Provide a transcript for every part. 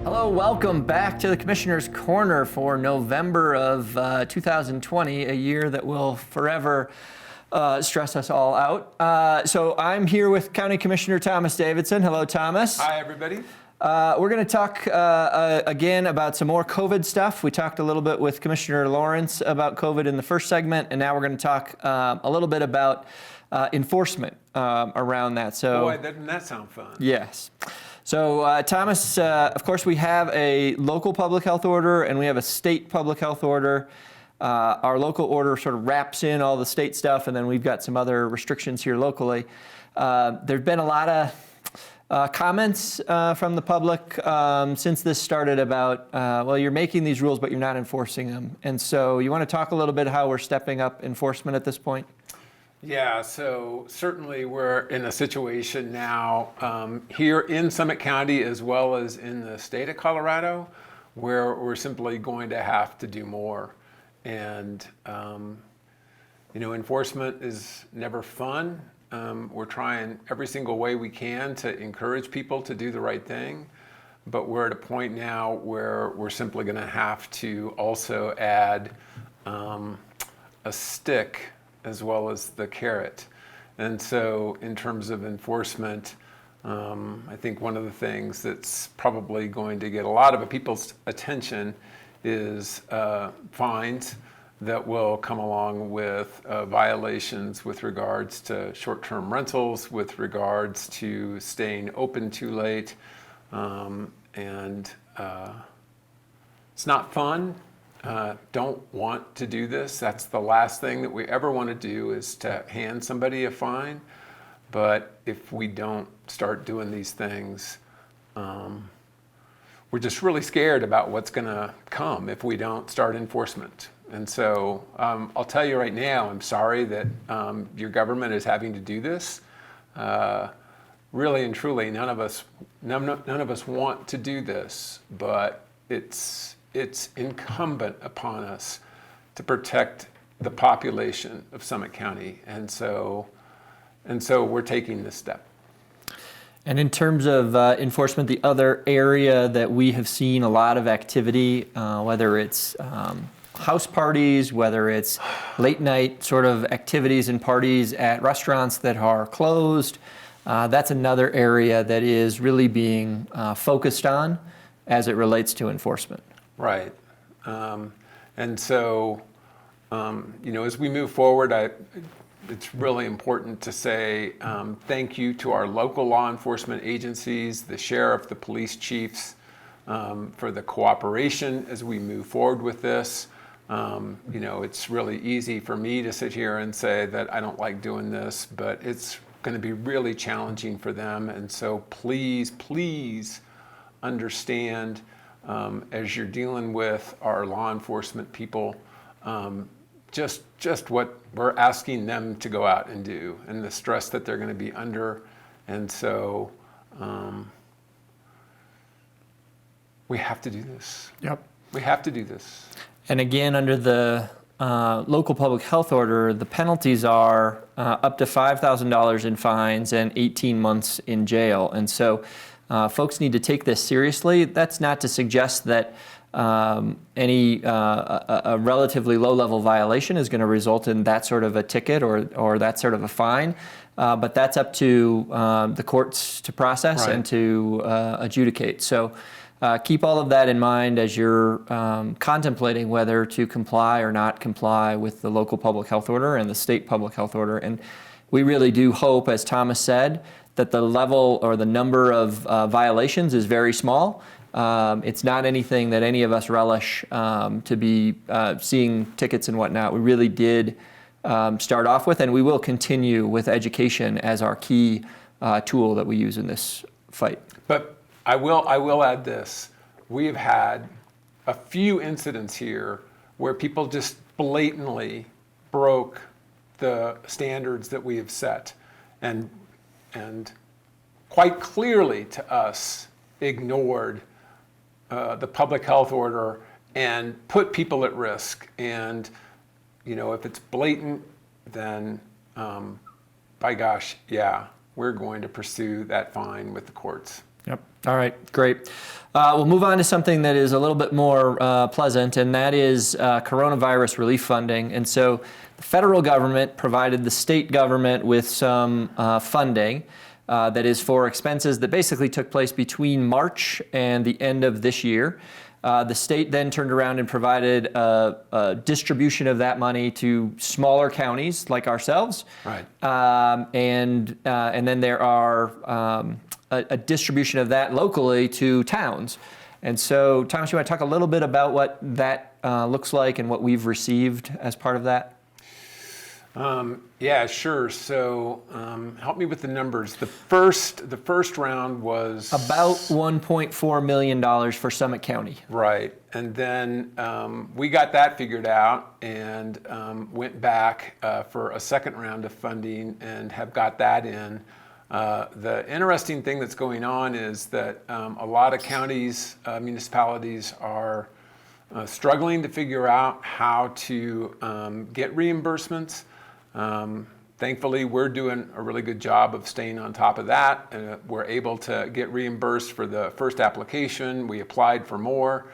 Hello, welcome back to the Commissioner's Corner for November of 2020, a year that will forever stress us all out. So I'm here with County Commissioner Thomas Davidson. Hello, Thomas. Hi, everybody. We're going to talk again about some more COVID stuff. We talked a little bit with Commissioner Lawrence about COVID in the first segment, and now we're going to talk a little bit about enforcement around that. So, boy, doesn't that sound fun? Yes. So, Thomas, of course, we have a local public health order and we have a state public health order. Our local order sort of wraps in all the state stuff, and then we've got some other restrictions here locally. There's been a lot of comments from the public since this started about, well, you're making these rules, but you're not enforcing them. And so you want to talk a little bit how we're stepping up enforcement at this point? Yeah, so certainly we're in a situation now here in Summit County as well as in the state of Colorado where we're simply going to have to do more. And, enforcement is never fun. We're trying every single way we can to encourage people to do the right thing. But we're at a point now where we're simply going to have to also add a stick as well as the carrot. And so in terms of enforcement, I think one of the things that's probably going to get a lot of people's attention is fines that will come along with violations with regards to short-term rentals, with regards to staying open too late. And it's not fun. Don't want to do this. That's the last thing that we ever want to do, is to hand somebody a fine. But if we don't start doing these things, we're just really scared about what's going to come if we don't start enforcement. And so I'll tell you right now, I'm sorry that your government is having to do this. Really and truly, none of us want to do this, but it's incumbent upon us to protect the population of Summit County. And so we're taking this step. And in terms of enforcement, the other area that we have seen a lot of activity, whether it's house parties, whether it's late night sort of activities and parties at restaurants that are closed, that's another area that is really being focused on as it relates to enforcement. Right. And so, as we move forward, it's really important to say thank you to our local law enforcement agencies, the sheriff, the police chiefs, for the cooperation as we move forward with this. It's really easy for me to sit here and say that I don't like doing this, but it's going to be really challenging for them. And so please understand, as you're dealing with our law enforcement people, just what we're asking them to go out and do, and the stress that they're going to be under. And so we have to do this. Yep. We have to do this. And again, under the local public health order, the penalties are up to $5,000 in fines and 18 months in jail. And so folks need to take this seriously. That's not to suggest that any a relatively low-level violation is going to result in that sort of a ticket or that sort of a fine, but that's up to the courts to process Right. and to adjudicate. So keep all of that in mind as you're contemplating whether to comply or not comply with the local public health order and the state public health order. And we really do hope, as Thomas said, that the level or the number of violations is very small. It's not anything that any of us relish to be seeing tickets and whatnot. We really did start off with, and we will continue with education as our key tool that we use in this fight. But I will add this. We have had a few incidents here where people just blatantly broke the standards that we have set, and quite clearly to us ignored the public health order and put people at risk. And if it's blatant, then by gosh, yeah, we're going to pursue that fine with the courts. Yep. All right, great. We'll move on to something that is a little bit more pleasant, and that is coronavirus relief funding. And so the federal government provided the state government with some funding that is for expenses that basically took place between March and the end of this year. The state then turned around and provided a distribution of that money to smaller counties like ourselves. Right. And then there are a distribution of that locally to towns. And so, Thomas, you want to talk a little bit about what that looks like and what we've received as part of that? Yeah, sure. So help me with the numbers. The first round was about $1.4 million for Summit County. Right. And then we got that figured out and went back for a second round of funding and have got that in. The interesting thing that's going on is that a lot of counties, municipalities are struggling to figure out how to get reimbursements. Thankfully, we're doing a really good job of staying on top of that. We're able to get reimbursed for the first application. We applied for more.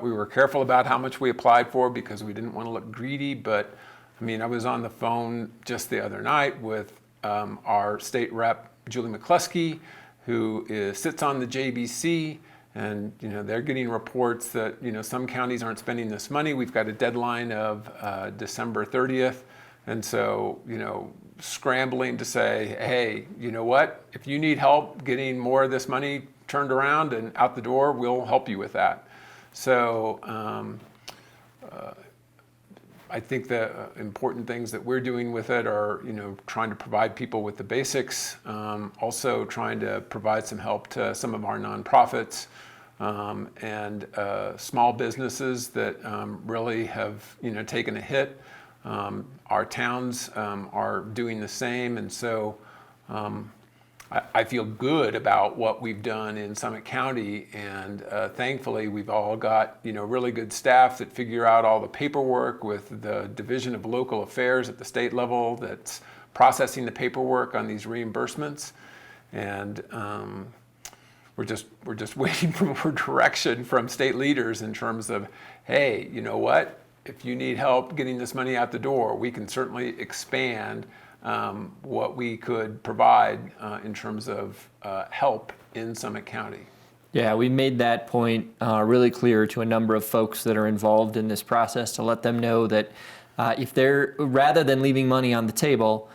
We were careful about how much we applied for because we didn't want to look greedy. But I mean, I was on the phone just the other night with our state rep, Julie McCluskey, who sits on the JBC. And they're getting reports that some counties aren't spending this money. We've got a deadline of December 30th. And so, scrambling to say, hey, you know what? If you need help getting more of this money turned around and out the door, we'll help you with that. So I think the important things that we're doing with it are, trying to provide people with the basics, also trying to provide some help to some of our nonprofits and small businesses that really have, taken a hit. Our towns are doing the same, and so I feel good about what we've done in Summit County, and thankfully we've all got really good staff that figure out all the paperwork with the Division of Local Affairs at the state level that's processing the paperwork on these reimbursements, and we're just waiting for more direction from state leaders in terms of, hey, you know what? If you need help getting this money out the door, we can certainly expand what we could provide in terms of help in Summit County. Yeah, we made that point really clear to a number of folks that are involved in this process to let them know that if they're, rather than leaving money on the table,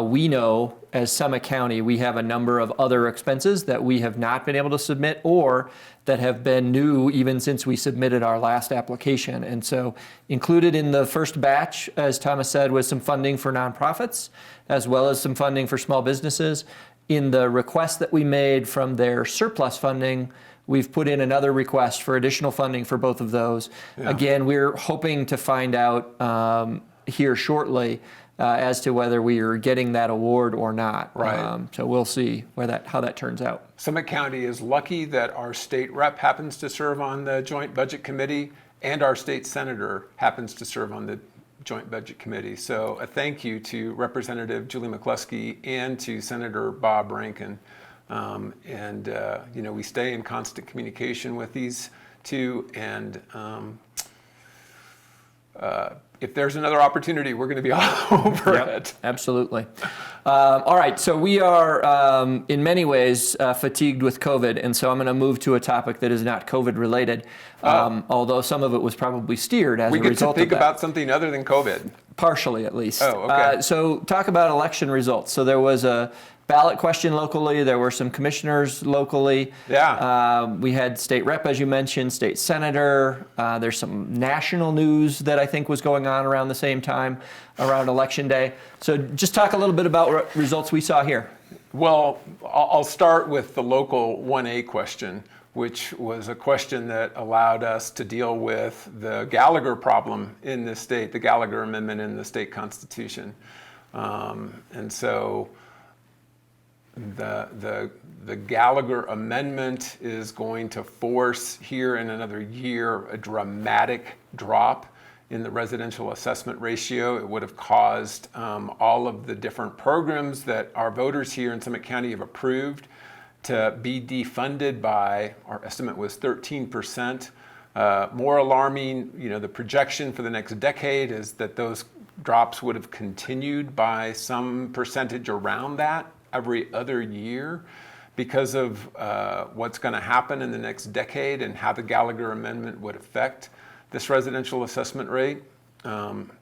we know as Summit County, we have a number of other expenses that we have not been able to submit or that have been new even since we submitted our last application. And so included in the first batch, as Thomas said, was some funding for nonprofits, as well as some funding for small businesses. In the request that we made from their surplus funding, we've put in another request for additional funding for both of those. Yeah. Again, we're hoping to find out here shortly as to whether we are getting that award or not. Right. So we'll see how that turns out. Summit County is lucky that our state rep happens to serve on the Joint Budget Committee and our state senator happens to serve on the Joint Budget Committee. So a thank you to Representative Julie McCluskey and to Senator Bob Rankin. We stay in constant communication with these two, and if there's another opportunity, we're going to be all over it. Absolutely. All right, so we are in many ways fatigued with COVID, and so I'm going to move to a topic that is not COVID related, although some of it was probably steered as a result of that. We get to think about something other than COVID. Partially, at least. Oh, okay. So talk about election results. So there was a ballot question locally. There were some commissioners locally. Yeah. We had state rep, as you mentioned, state senator. There's some national news that I think was going on around the same time, around Election Day. So just talk a little bit about what results we saw here. Well, I'll start with the local 1A question, which was a question that allowed us to deal with the Gallagher problem in the state, the Gallagher Amendment in the state constitution. And so the Gallagher Amendment is going to force here in another year a dramatic drop in the residential assessment ratio. It would have caused all of the different programs that our voters here in Summit County have approved to be defunded by, our estimate was 13%. More alarming, the projection for the next decade is that those drops would have continued by some percentage around that every other year because of what's going to happen in the next decade and how the Gallagher Amendment would affect this residential assessment rate.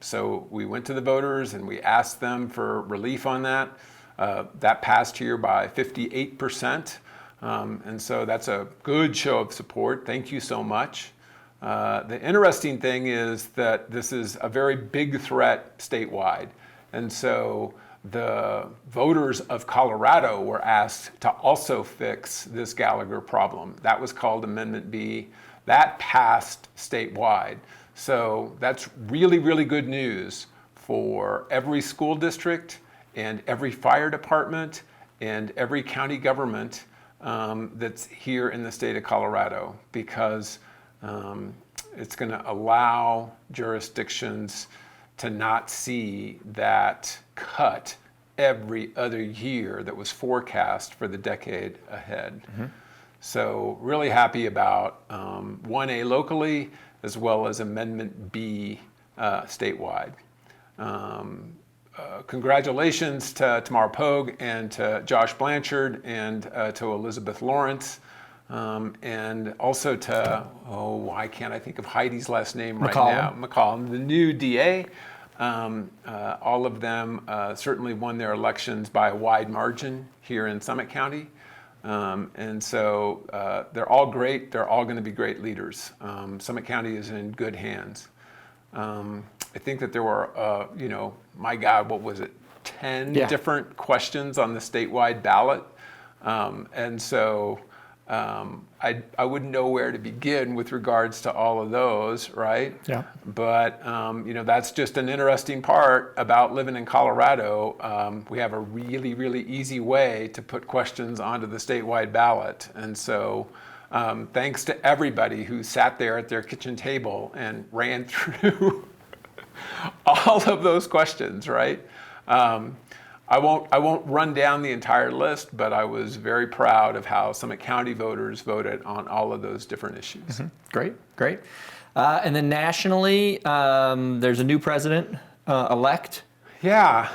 So we went to the voters and we asked them for relief on that. That passed here by 58%. And so that's a good show of support. Thank you so much. The interesting thing is that this is a very big threat statewide. And so the voters of Colorado were asked to also fix this Gallagher problem. That was called Amendment B. That passed statewide. So that's really, really good news for every school district and every fire department and every county government that's here in the state of Colorado, because it's going to allow jurisdictions to not see that cut every other year that was forecast for the decade ahead. So really happy about 1A locally as well as Amendment B statewide. Congratulations to Tamara Pogue and to Josh Blanchard and to Elizabeth Lawrence. And also to, why can't I think of Heidi's last name right now? McCollum, the new DA. All of them certainly won their elections by a wide margin here in Summit County. And so they're all great. They're all going to be great leaders. Summit County is in good hands. I think that there were, my God, what was it? 10 different questions on the statewide ballot. And so I wouldn't know where to begin with regards to all of those, right? Yeah. But, that's just an interesting part about living in Colorado. We have a really, really easy way to put questions onto the statewide ballot. And so thanks to everybody who sat there at their kitchen table and ran through all of those questions, right? I won't run down the entire list, but I was very proud of how Summit County voters voted on all of those different issues. Great. And then nationally, there's a new president elect. Yeah.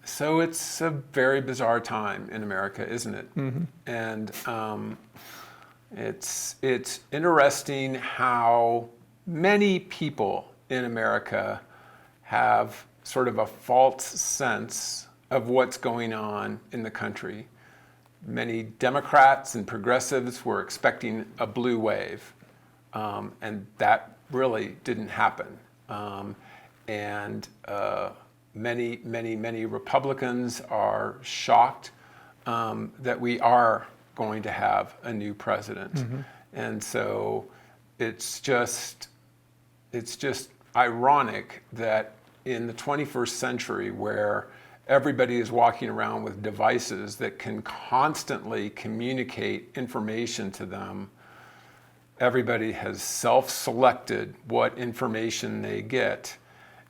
So it's a very bizarre time in America, isn't it? And it's interesting how many people in America have sort of a false sense of what's going on in the country. Many Democrats and progressives were expecting a blue wave, and that really didn't happen. And many Republicans are shocked that we are going to have a new president. And so it's just ironic that in the 21st century, where everybody is walking around with devices that can constantly communicate information to them, everybody has self-selected what information they get,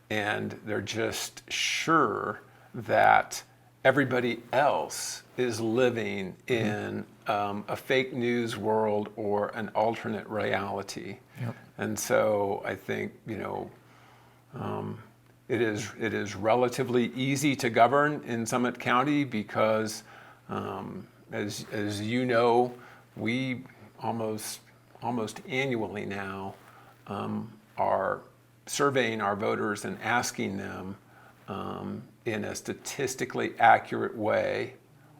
and they're just sure that everybody else is living in a fake news world or an alternate reality. And so I think, it is relatively easy to govern in Summit County because, as you know, we almost annually now are surveying our voters and asking them in a statistically accurate way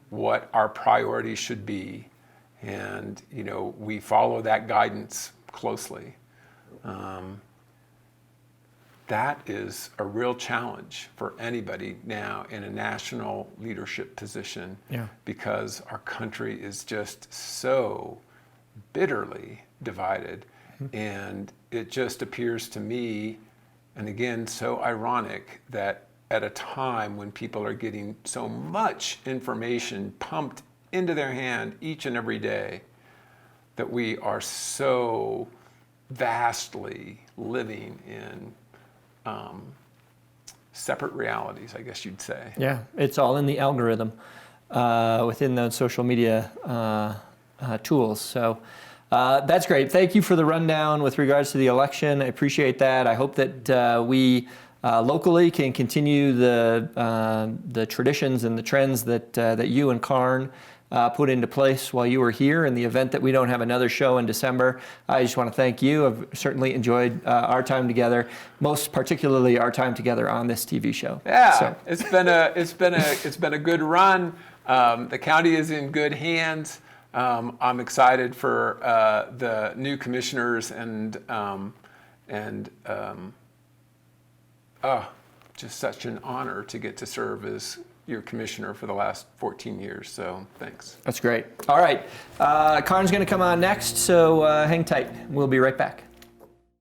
what our priorities should be, and we follow that guidance closely. That is a real challenge for anybody now in a national leadership position, because our country is just so bitterly divided. And it just appears to me, and again, so ironic, that at a time when people are getting so much information pumped into their hand each and every day, that we are so vastly living in separate realities, I guess you'd say. Yeah, it's all in the algorithm. within those social media tools. So that's great. Thank you for the rundown with regards to the election. I appreciate that. I hope that we locally can continue the traditions and the trends that you and Karn put into place while you were here. In the event that we don't have another show in December, I just want to thank you. I've certainly enjoyed our time together, most particularly our time together on this TV show. Yeah, so. it's been a good run. The county is in good hands. I'm excited for the new commissioners and just such an honor to get to serve as your commissioner for the last 14 years. So thanks. That's great. All right. Karn's going to come on next, so hang tight. We'll be right back.